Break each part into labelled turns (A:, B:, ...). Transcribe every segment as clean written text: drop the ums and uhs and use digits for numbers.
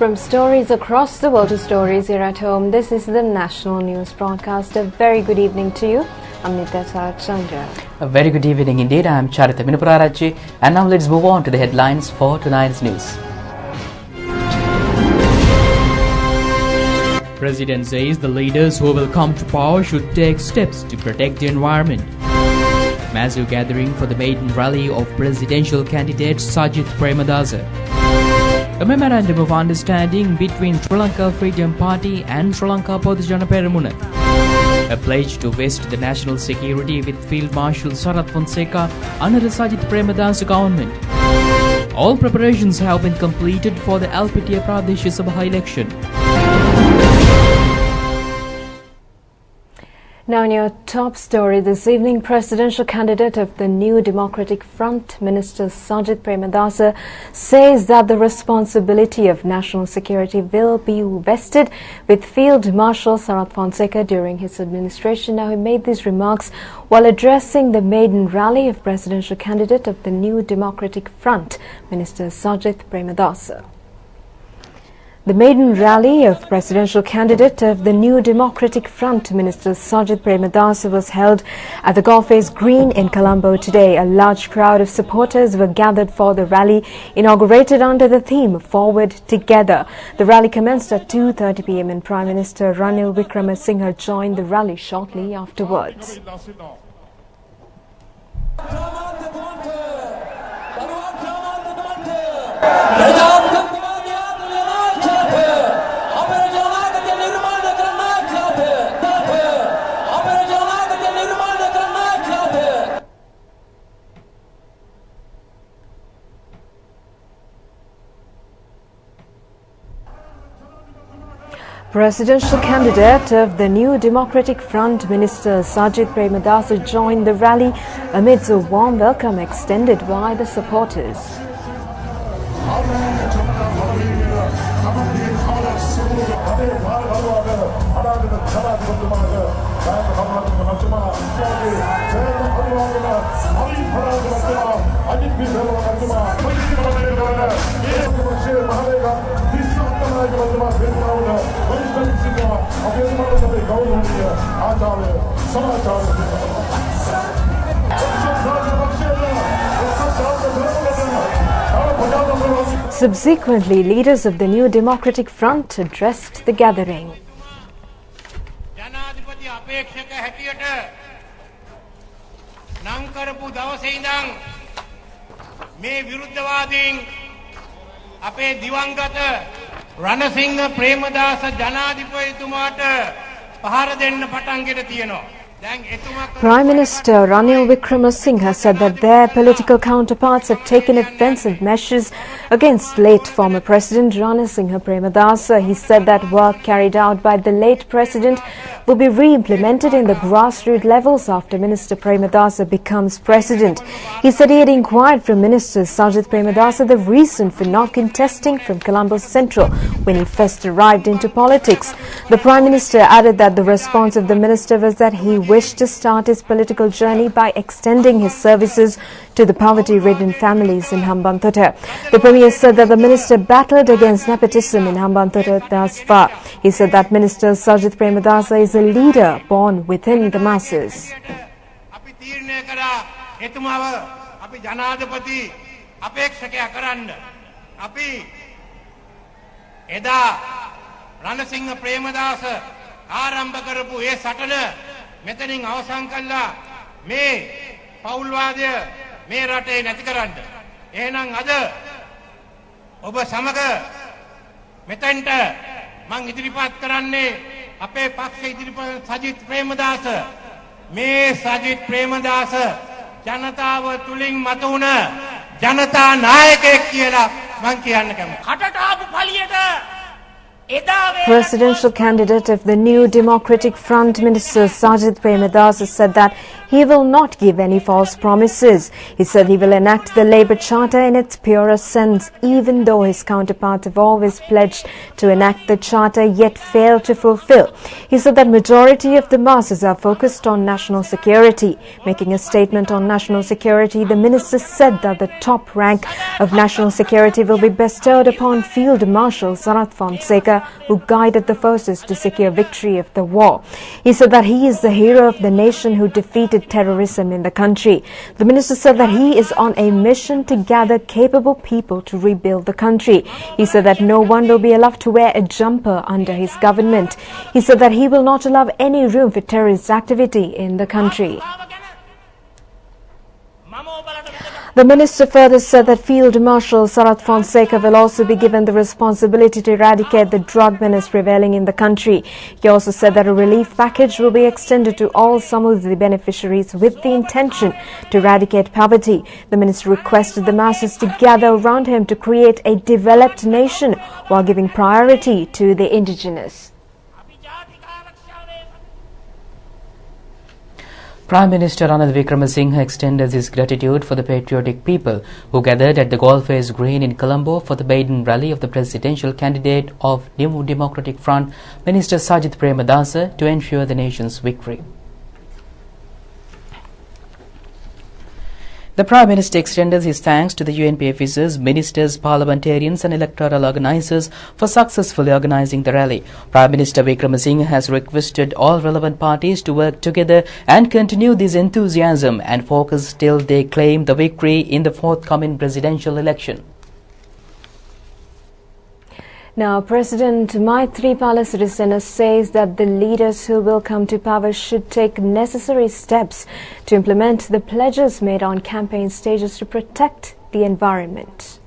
A: from stories across the world to stories here at home. This is the National News Broadcast. A very good evening to you. I'm Nitya Chandra.
B: A very good evening indeed. I'm Charita Minapurarachi. And now let's move on to the headlines for tonight's news.
C: President says the leaders who will come to power should take steps to protect the environment. Massive gathering for the maiden rally of presidential candidate Sajith Premadasa. A memorandum of understanding between Sri Lanka Freedom Party and Sri Lanka Podujana Peramuna. A pledge to vest the national security with Field Marshal Sarath Fonseca under the Sajith Premadasa government. All preparations have been completed for the Alpitia Pradesh Sabha election.
A: Now in your top story this evening, presidential candidate of the New Democratic Front, Minister Sajith Premadasa, says that the responsibility of national security will be vested with Field Marshal Sarath Fonseca during his administration. Now he made these remarks while addressing the maiden rally of presidential candidate of the New Democratic Front, Minister Sajith Premadasa. The maiden rally of presidential candidate of the New Democratic Front, Minister Sajith Premadasa, was held at the Golf's Green in Colombo today. A large crowd of supporters were gathered for the rally, inaugurated under the theme Forward Together. The rally commenced at 2:30 p.m. and Prime Minister Ranil Wickremesinghe joined the rally shortly afterwards. Presidential candidate of the New Democratic Front, Minister Sajith Premadasa, joined the rally amidst a warm welcome extended by the supporters. Subsequently, leaders of the New Democratic Front addressed the gathering.
D: Ranasinghe Premadasa ජනාධිපතිතුමාට පහර දෙන්න පටන් ගෙන තියෙනවා.
A: Prime Minister Ranil Wickremesinghe said that their political counterparts have taken offensive measures against late former President Ranasinha Premadasa. He said that work carried out by the late President will be re-implemented in the grassroots levels after Minister Premadasa becomes President. He said he had inquired from Minister Sajith Premadasa the reason for not contesting from Colombo Central when he first arrived into politics. The Prime Minister added that the response of the minister was that he wished to start his political journey by extending his services to the poverty-ridden families in Hambantota. The Premier said that the minister battled against nepotism in Hambantota thus far. He said that Minister Sajith Premadasa is a leader born within the masses.
D: මෙතනින් අවසන් කළා මේ පෞල්වාදය මේ රටේ නැති කරන්න. එහෙනම් අද ඔබ සමග මෙතෙන්ට මං ඉදිරිපත් කරන්නේ අපේ පක්ෂ ඉදිරිපත් සජිත් ප්‍රේමදාස. මේ සජිත් ප්‍රේමදාස ජනතාව තුලින් මතුවන ජනතා නායකයෙක් කියලා මං කියන්න කැමතියි. කටට ආපු පළියට
A: Presidential candidate of the New Democratic Front, Minister Sajid Premadasa, said that he will not give any false promises. He said he will enact the Labour Charter in its purest sense, even though his counterparts have always pledged to enact the Charter yet failed to fulfill. He said that majority of the masses are focused on national security. Making a statement on national security, the minister said that the top rank of national security will be bestowed upon Field Marshal Sarath Fonseca, who guided the forces to secure victory of the war. He said that he is the hero of the nation who defeated terrorism in the country. The minister said that he is on a mission to gather capable people to rebuild the country. He said that no one will be allowed to wear a jumper under his government. He said that he will not allow any room for terrorist activity in the country. The minister further said that Field Marshal Sarath Fonseca will also be given the responsibility to eradicate the drug menace prevailing in the country. He also said that a relief package will be extended to all Samudri beneficiaries with the intention to eradicate poverty. The minister requested the masses to gather around him to create a developed nation while giving priority to the indigenous.
B: Prime Minister Ranil Wickremesinghe extended his gratitude for the patriotic people who gathered at the Golface Green in Colombo for the maiden rally of the presidential candidate of New Democratic Front, Minister Sajid Premadasa, to ensure the nation's victory. The Prime Minister extended his thanks to the UNP officers, ministers, parliamentarians and electoral organisers for successfully organising the rally. Prime Minister Wickremesinghe has requested all relevant parties to work together and continue this enthusiasm and focus till they claim the victory in the forthcoming presidential election.
A: Now, President Maithripala Sirisena says that the leaders who will come to power should take necessary steps to implement the pledges made on campaign stages to protect the environment.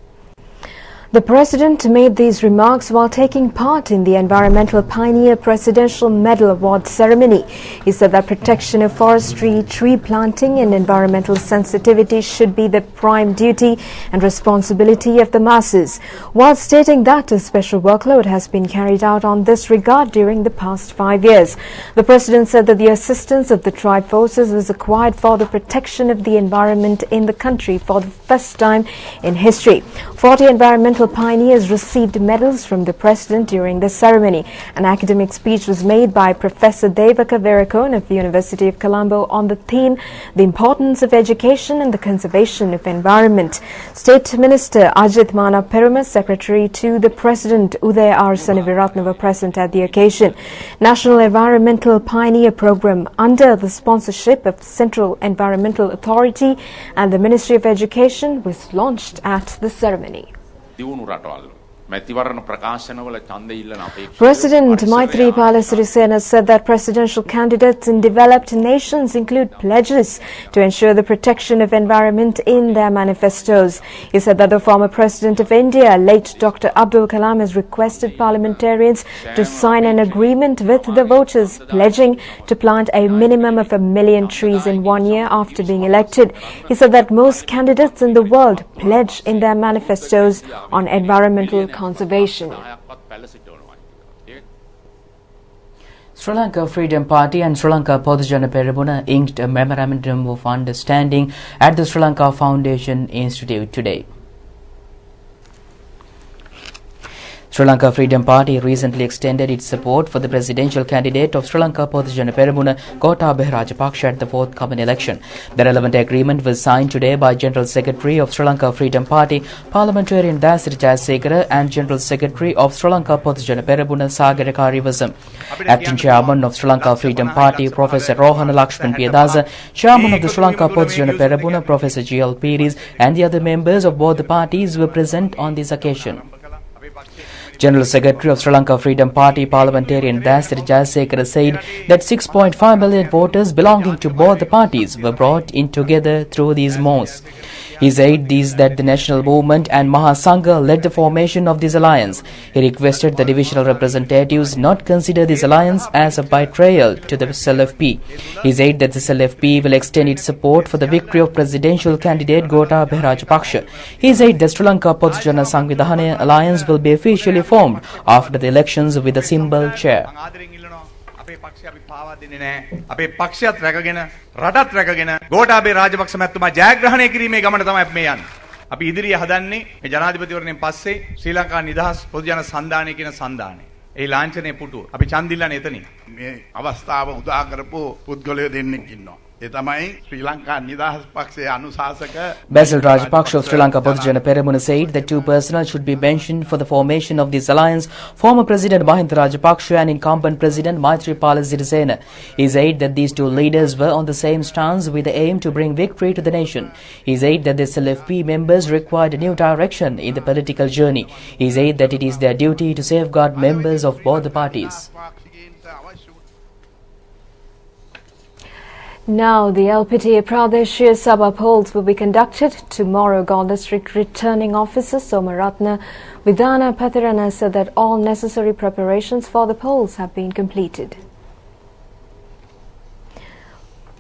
A: The President made these remarks while taking part in the Environmental Pioneer Presidential Medal Award ceremony. He said that protection of forestry, tree planting and environmental sensitivity should be the prime duty and responsibility of the masses, while stating that a special workload has been carried out on this regard during the past 5 years. The President said that the assistance of the tribe forces was acquired for the protection of the environment in the country for the first time in history. 40 environmental pioneers received medals from the President during the ceremony. An academic speech was made by Professor Devaka Verakon of the University of Colombo on the theme, The Importance of Education and the Conservation of Environment. State Minister Ajit Mana Peruma, Secretary to the President Uday R. Sanaviratna were present at the occasion. National Environmental Pioneer Program under the sponsorship of Central Environmental Authority and the Ministry of Education was launched at the ceremony. President Maithripala Sirisena said that presidential candidates in developed nations include pledges to ensure the protection of environment in their manifestos. He said that the former President of India, late Dr. Abdul Kalam, has requested parliamentarians to sign an agreement with the voters pledging to plant a minimum of 1 million trees in 1 year after being elected. He said that most candidates in the world pledge in their manifestos on environmental conservation.
B: Sri Lanka Freedom Party and Sri Lanka Podujana Peramuna inked a memorandum of understanding at the Sri Lanka Foundation Institute today. Sri Lanka Freedom Party recently extended its support for the presidential candidate of Sri Lanka Podujana Peramuna, Gotabaya Rajapaksa, at the forthcoming election. The relevant agreement was signed today by General Secretary of Sri Lanka Freedom Party, Parliamentarian Dasiri Jayasekara, and General Secretary of Sri Lanka Podujana Peramuna, Sagara Kariwasam. Acting Chairman of Sri Lanka Freedom Party, Professor Rohana Lakshman Piyadasa, Chairman of the Sri Lanka Podujana Peramuna, Professor G.L. Piris, and the other members of both the parties were present on this occasion. General Secretary of Sri Lanka Freedom Party, Parliamentarian Dasiri Jayasekara, said that 6.5 million voters belonging to both the parties were brought in together through these moves. He said that the national movement and Mahasangha led the formation of this alliance. He requested the divisional representatives not consider this alliance as a betrayal to the SLFP. He said that the SLFP will extend its support for the victory of presidential candidate Gotabaya Rajapaksa. He said the Sri Lanka Podujana Sanvidhana alliance will be officially formed after the elections with a single chair.
E: අපේ පක්ෂය අපි පාවා දෙන්නේ නැහැ. අපේ පක්ෂයත් රැකගෙන රටත් රැකගෙන ගෝඨාභය රාජපක්ෂ මැතිතුමා ජයග්‍රහණය කිරීමේ ගමන තමයි අපි මේ යන්නේ. අපි ඉදිරිය හදන්නේ මේ ජනාධිපතිවරණයෙන් පස්සේ ශ්‍රී ලංකා නිදහස් පොදු ජන සන්ධානය කියන සන්ධානය. ඒ ලාංඡනයේ පුටුව. අපි ඡන්දිල්ලන්නේ එතනින්.
F: මේ අවස්ථාව උදා කරපු පුද්ගලයෝ දෙන්නෙක් ඉන්නවා. ඒ තමයි ශ්‍රී ලංකා නිදහස් පක්ෂයේ අනුශාසක
B: Basil Rajapaksa of Sri Lanka Podujana Peramuna said that two personnel should be mentioned for the formation of this alliance: former President Mahinda Rajapaksa and incumbent President Maithripala Sirisena. He said that these two leaders were on the same stance with the aim to bring victory to the nation. He said that the SLFP members required a new direction in the political journey. He said that it is their duty to safeguard members of both the parties.
A: Now, the LPTA Pradeshia Sabha polls will be conducted tomorrow. Galle District Returning Officer Somaratna Vidana Pathirana said that all necessary preparations for the polls have been completed.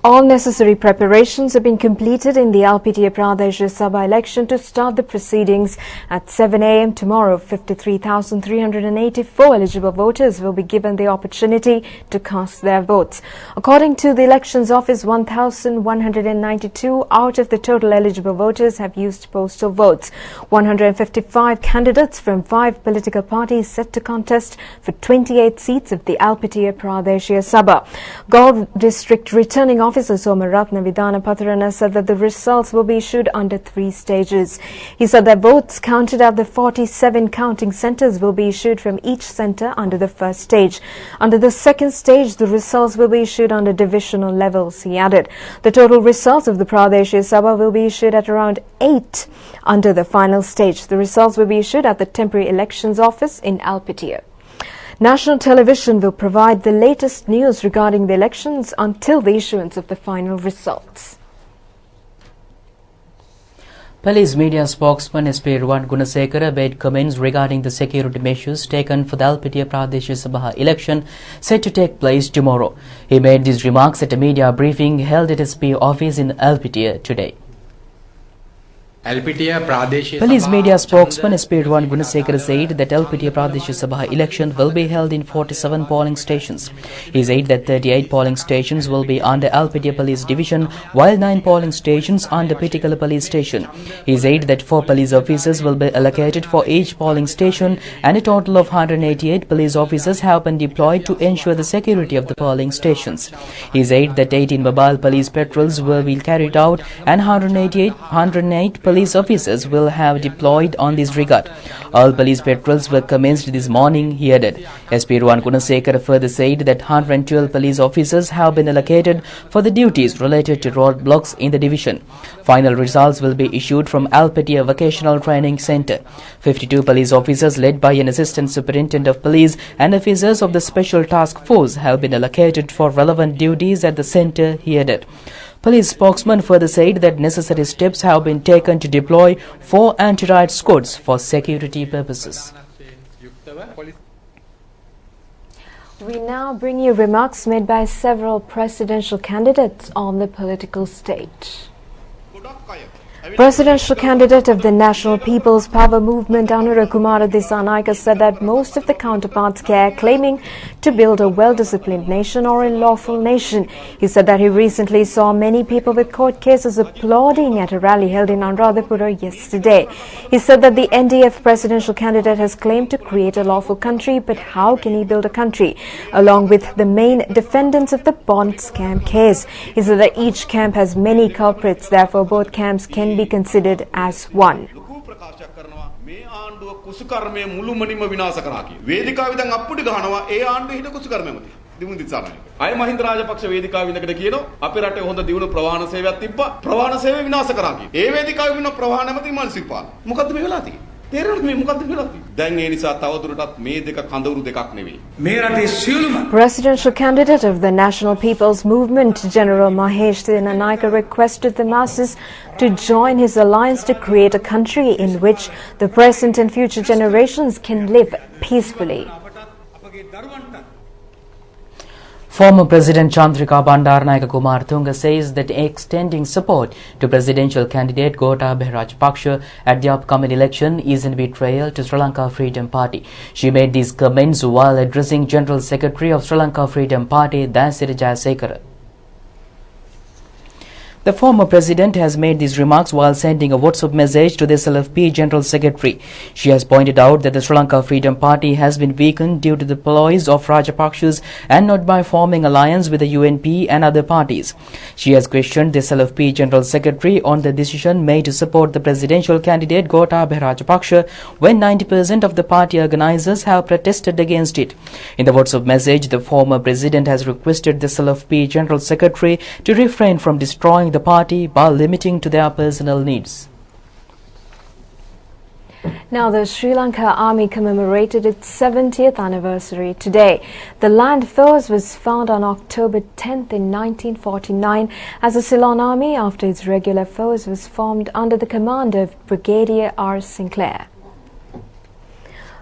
A: All necessary preparations have been completed in the LPTA Pradeshia Sabha election to start the proceedings at 7 a.m. tomorrow. 53,384 eligible voters will be given the opportunity to cast their votes. According to the Elections Office, 1,192 out of the total eligible voters have used postal votes. 155 candidates from 5 political parties set to contest for 28 seats of the LPTA Pradeshia Sabha. Galle District Returning Officer Somaratna Vidana Pathirana said that the results will be issued under 3 stages. He said that votes counted at the 47 counting centres will be issued from each centre under the first stage. Under the second stage, the results will be issued under divisional levels, he added. The total results of the Pradeshia Sabha will be issued at around 8 under the final stage. The results will be issued at the Temporary Elections Office in Alpitia. National television will provide the latest news regarding the elections until the issuance of the final results.
B: Police media spokesman SP Ruwan Gunasekara made comments regarding the security measures taken for the LPTA Pradeshia Sabha election set to take place tomorrow. He made these remarks at a media briefing held at SP office in LPTA today. Police media spokesman SP Ruwan Gunasekara said that LPTA Pradeshia Sabha election will be held in 47 polling stations. He said that 38 polling stations will be under LPTA Police Division, while 9 polling stations under Pitikala Police Station. He said that 4 police officers will be allocated for each polling station, and a total of 188 police officers have been deployed to ensure the security of the polling stations. He said that 18 mobile police patrols will be carried out, and 108 police officers will have deployed on this regard. All police patrols were commenced this morning, he added. SP Ruwan Gunasekara further said that 112 police officers have been allocated for the duties related to roadblocks in the division. Final results will be issued from Alpetia Vocational Training Centre. 52 police officers led by an assistant superintendent of police and officers of the Special Task Force have been allocated for relevant duties at the centre, he added. Police spokesman further said that necessary steps have been taken to deploy 4 anti-riot squads for security purposes.
A: We now bring you remarks made by several presidential candidates on the political stage. Presidential candidate of the National People's Power Movement, Anura Kumara Dissanayake, said that most of the counterparts care claiming to build a well-disciplined nation or a lawful nation. He said that he recently saw many people with court cases applauding at a rally held in Anuradhapura yesterday. He said that the NDF presidential candidate has claimed to create a lawful country, but how can he build a country? Along with the main defendants of the bond scam case. He said that each camp has many culprits, therefore both camps can be considered as one.
G: කුසුකර්මයේ මුළුමනින්ම විනාශ කරා කි. වේදිකාව ඉදන් අප්පුඩි ගහනවා ඒ ආණ්ඩුවේ හිට කුසුකර්මයමති. දිමුන් දිස්සාරණික. අය මහින්ද රාජපක්ෂ වේදිකාව ඉදකට කියනවා අපේ රටේ හොඳ දියුණු ප්‍රවාහන සේවයක් තිබ්බා. ප්‍රවාහන සේවය විනාශ කරා කි. ඒ වේදිකාව ඉන්න ප්‍රවාහනමති මල්සිපා. මොකද්ද මේ වෙලා තියෙන්නේ? තේරෙනවද මේ මොකද්ද වෙලා තියෙන්නේ? දැන් ඒ නිසා තවදුරටත් මේ දෙක කඳවුරු දෙකක් නෙවෙයි. මේ රටේ සියලුම
A: Presidential candidate of the National People's Movement, General Mahesh Dissanayake, requested the masses to join his alliance to create a country in which the present and future generations can live peacefully.
B: Former President Chandrika Bandaranaike Kumarthunga says that extending support to presidential candidate Gotabaya Rajapaksa at the upcoming election is a betrayal to Sri Lanka Freedom Party. She made these comments while addressing General Secretary of Sri Lanka Freedom Party, Dasiri Jayasekara. The former president has made these remarks while sending a WhatsApp message to the SLFP General Secretary. She has pointed out that the Sri Lanka Freedom Party has been weakened due to the ploys of Rajapaksas and not by forming alliance with the UNP and other parties. She has questioned the SLFP General Secretary on the decision made to support the presidential candidate Gotabaya Rajapaksa when 90% of the party organizers have protested against it. In the WhatsApp message, the former president has requested the SLFP General Secretary to refrain from destroying the party by limiting to their personal needs.
A: Now, the Sri Lanka Army commemorated its 70th anniversary today. The land force was founded on October 10th in 1949 as a Ceylon Army after its regular force was formed under the command of Brigadier R. Sinclair.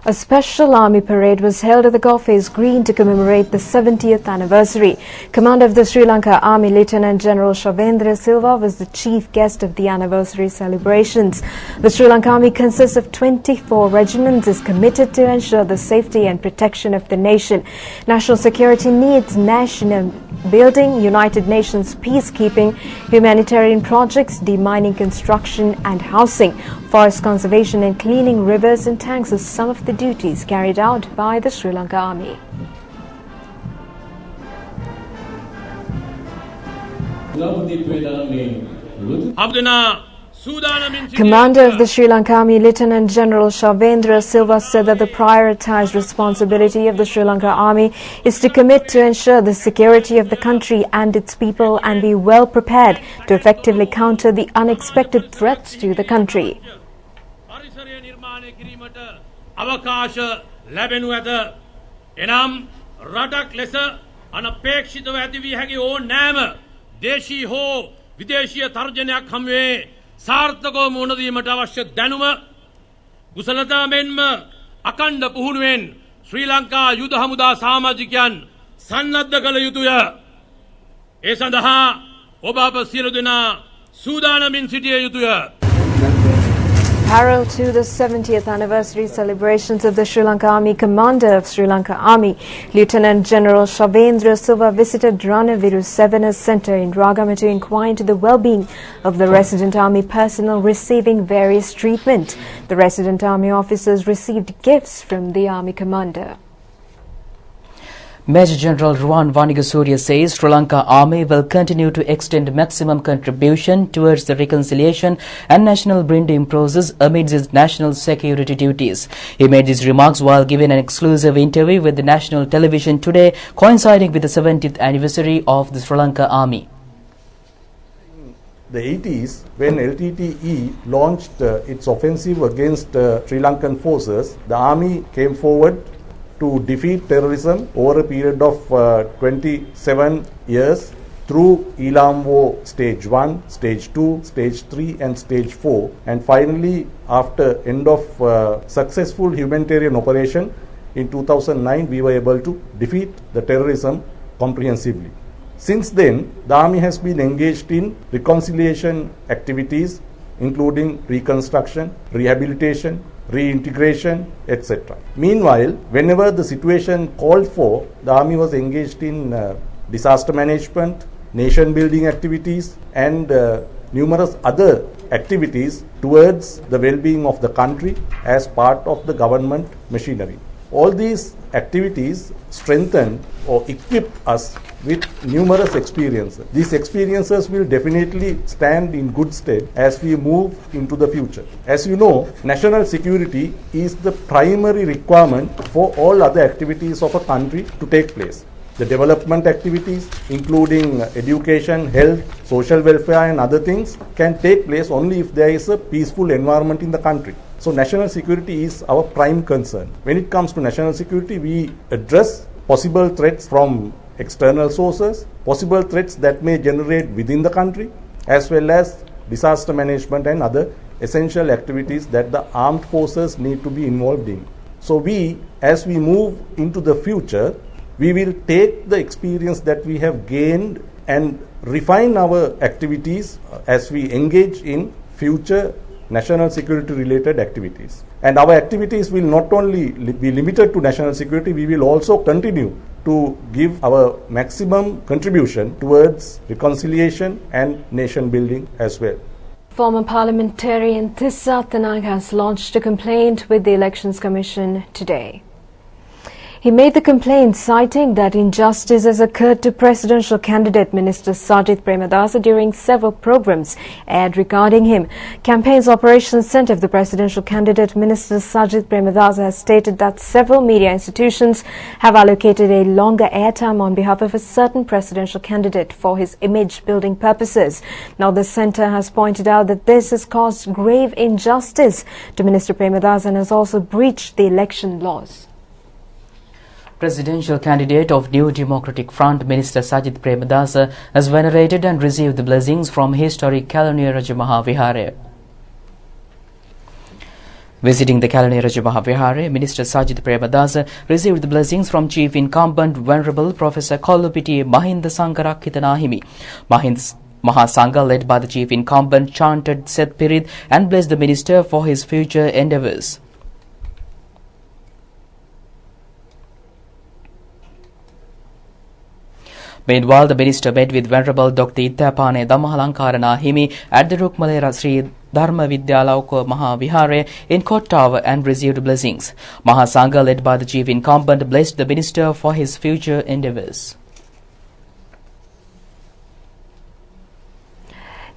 A: A special army parade was held at the Golf's Green to commemorate the 70th anniversary. Commander of the Sri Lanka Army, Lieutenant General Shavendra Silva, was the chief guest of the anniversary celebrations. The Sri Lanka Army consists of 24 regiments, is committed to ensure the safety and protection of the nation. National security needs national building, United Nations peacekeeping, humanitarian projects, demining construction and housing, forest conservation and cleaning rivers and tanks are some of the duties carried out by the Sri Lanka Army. Commander of the Sri Lanka Army, Lieutenant General Shavendra Silva, said that the prioritized responsibility of the Sri Lanka Army is to commit to ensure the security of the country and its people and be well prepared to effectively counter the unexpected threats to the country.
H: අවකාශ ලැබෙනු ඇත. එනම් රටක් ලෙස අනපේක්ෂිතව ඇති වී හැකි ඕනෑම දේශීය හෝ විදේශීය තර්ජනයක් හමුවේ සාර්ථකව මුහුණ දීමට අවශ්‍ය දැනුම කුසලතා මෙන්ම අකණ්ඩ පුහුණුවෙන් ශ්‍රී ලංකා යුද හමුදා සමාජිකයන් සන්නද්ධ කළ යුතුය. ඒ සඳහා ඔබ අප සියලු දෙනා සූදානමින් සිටිය යුතුය.
A: Parallel to the 70th anniversary celebrations of the Sri Lanka Army, Commander of Sri Lanka Army, Lieutenant General Shavendra Silva visited Ranaviru Sevena Centre in Ragama to inquire into the well-being of the resident Army personnel receiving various treatment. The resident Army officers received gifts from the Army Commander.
B: Major General Ruwan Vanigasuriya says Sri Lanka Army will continue to extend maximum contribution towards the reconciliation and national binding process amidst its national security duties. He made these remarks while giving an exclusive interview with the national television today, coinciding with the 70th anniversary of the Sri Lanka Army.
I: The 80s, when LTTE launched its offensive against Sri Lankan forces, the Army came forward to defeat terrorism over a period of 27 years through Elam War Stage 1, Stage 2, Stage 3 and Stage 4, and finally after end of successful humanitarian operation in 2009 we were able to defeat the terrorism comprehensively. Since then the Army has been engaged in reconciliation activities including reconstruction, rehabilitation, reintegration, etc. Meanwhile, whenever the situation called for, the Army was engaged in disaster management, nation building activities and numerous other activities towards the well-being of the country as part of the government machinery. All these activities strengthen or equip us with numerous experiences. These experiences will definitely stand in good stead as we move into the future. As you know, national security is the primary requirement for all other activities of a country to take place. The development activities, including education, health, social welfare and other things, can take place only if there is a peaceful environment in the country. So national security is our prime concern. When it comes to national security, we address possible threats from external sources, possible threats that may generate within the country, as well as disaster management and other essential activities that the armed forces need to be involved in. So we, as we move into the future, we will take the experience that we have gained and refine our activities as we engage in future national security related activities. And our activities will not only be limited to national security, we will also continue to give our maximum contribution towards reconciliation and nation building as well.
A: Former parliamentarian Tissa Thanag has launched a complaint with the Elections Commission today. He made the complaint citing that injustice has occurred to presidential candidate Minister Sajith Premadasa during several programs aired regarding him. Campaigns Operations Centre of the presidential candidate Minister Sajith Premadasa has stated that several media institutions have allocated a longer airtime on behalf of a certain presidential candidate for his image-building purposes. Now the centre has pointed out that this has caused grave injustice to Minister Premadasa and has also breached the election laws.
B: Presidential candidate of New Democratic Front, Minister Sajith Premadasa, has venerated and received the blessings from historic Kalani Raja Mahavihara. Visiting the Kalani Raja Mahavihara, Minister Sajith Premadasa received the blessings from Chief Incumbent Venerable Professor Kollupitiya Mahinda Sangarakhitanahimi. Mahasangha, led by the Chief Incumbent, chanted Seth Pirit and blessed the minister for his future endeavours. Meanwhile, the minister met with Venerable Dr. Ittapane Dhammalankarana Himi at the Rukmalera Sri Dharma Vidyalauka Mahavihare in Court Tower and received blessings. Mahasangha, led by the chief incumbent, blessed the minister for his future endeavours.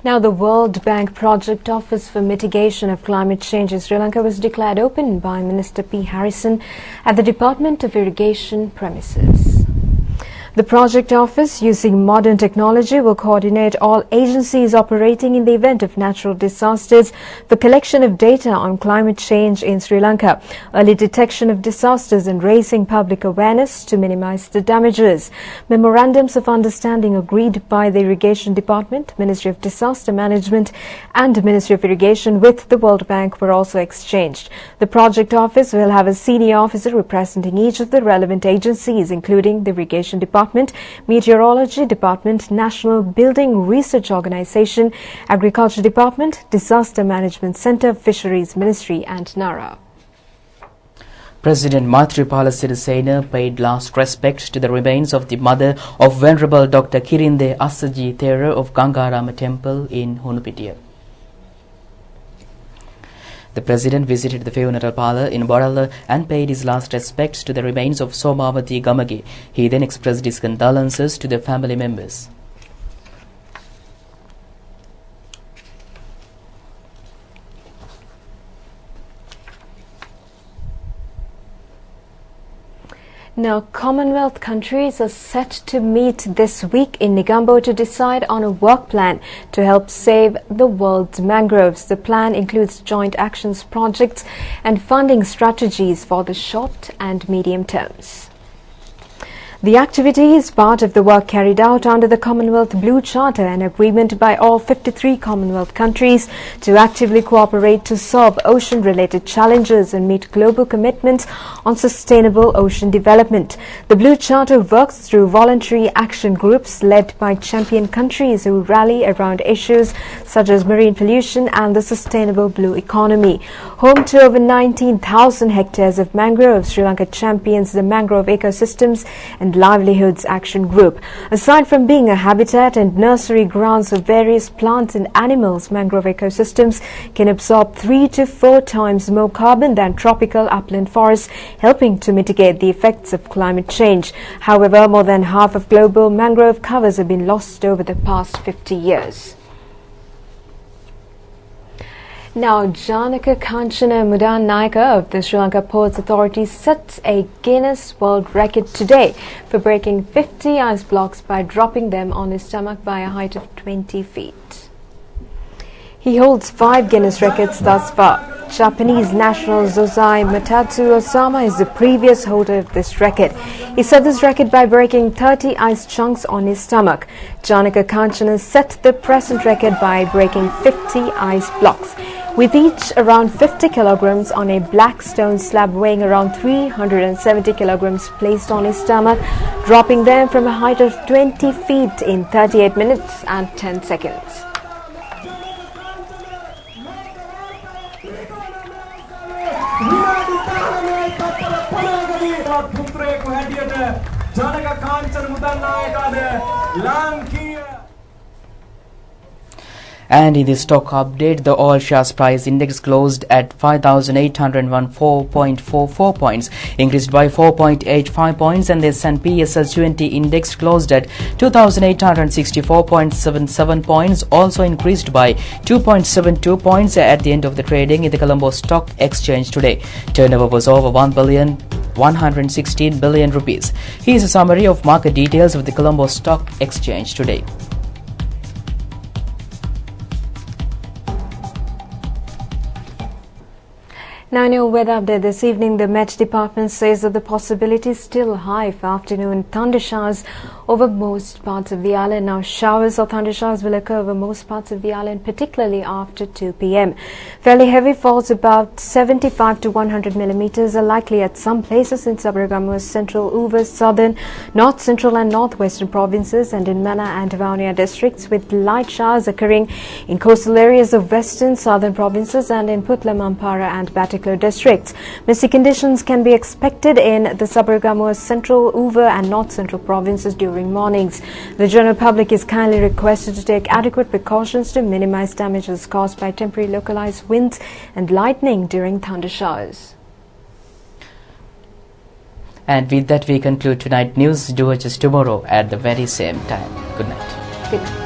A: Now, the World Bank Project Office for Mitigation of Climate Change in Sri Lanka was declared open by Minister P. Harrison at the Department of Irrigation premises. The project office, using modern technology, will coordinate all agencies operating in the event of natural disasters for collection of data on climate change in Sri Lanka, early detection of disasters and raising public awareness to minimize the damages. Memorandums of understanding agreed by the Irrigation Department, Ministry of Disaster Management and Ministry of Irrigation with the World Bank were also exchanged. The project office will have a senior officer representing each of the relevant agencies, including the Irrigation Department, Meteorology Department, National Building Research Organization, Agriculture Department, Disaster Management Centre, Fisheries Ministry and NARA.
B: President Maithripala Sirisena paid last respect to the remains of the mother of Venerable Dr. Kirinde Assaji Thera of Gangarama Temple in Hunupitiya. The President visited the funeral parlour in Borala and paid his last respects to the remains of Somavati Gamage. He then expressed his condolences to the family members.
A: Now, Commonwealth countries are set to meet this week in Negombo to decide on a work plan to help save the world's mangroves. The plan includes joint actions projects and funding strategies for the short and medium terms. The activity is part of the work carried out under the Commonwealth Blue Charter, an agreement by all 53 Commonwealth countries to actively cooperate to solve ocean-related challenges and meet global commitments on sustainable ocean development. The Blue Charter works through voluntary action groups led by champion countries who rally around issues such as marine pollution and the sustainable blue economy. Home to over 19,000 hectares of mangroves, Sri Lanka champions the Mangrove Ecosystems and Livelihoods Action Group. Aside from being a habitat and nursery grounds for various plants and animals, mangrove ecosystems can absorb 3 to 4 times more carbon than tropical upland forests, helping to mitigate the effects of climate change. However, more than half of global mangrove covers have been lost over the past 50 years. Now, Janaka Kanchana Mudan Naika of the Sri Lanka Ports Authority sets a Guinness World Record today for breaking 50 ice blocks by dropping them on his stomach by a height of 20 feet. He holds 5 Guinness records thus far. Japanese national Zosai Matatsu Osama is the previous holder of this record. He set this record by breaking 30 ice chunks on his stomach. Janaka Kanchana set the present record by breaking 50 ice blocks. with each around 50 kilograms on a black stone slab weighing around 370 kilograms placed on his stomach, dropping them from a height of 20 feet in 38 minutes and 10 seconds.
B: And in the stock update, the All Shares Price Index closed at 5,804.44 points, increased by 4.85 points, and the S&P SL 20 Index closed at 2,864.77 points, also increased by 2.72 points at the end of the trading in the Colombo Stock Exchange today. Turnover was over 1,116 billion rupees. Here's a summary of market details of the Colombo Stock Exchange today.
A: Now, in your weather update this evening, the Met Department says that the possibility is still high for afternoon thunder showers over most parts of the island. Now, showers or thunder showers will occur over most parts of the island, particularly after 2 p.m. Fairly heavy falls, about 75 to 100 millimeters, are likely at some places in Sabaragamua's central, Uva, southern, north central and northwestern provinces, and in Mana and Vaunia districts, with light showers occurring in coastal areas of western, southern provinces and in Putla, Mampara and Batik districts. Misty conditions can be expected in the Sabaragamua's central, Uva and north central provinces during mornings. The general public is kindly requested to take adequate precautions to minimize damages caused by temporary localized winds and lightning during thunder showers.
B: And with that, we conclude tonight's news. Do it just tomorrow at the very same time. Good night.
A: Good night.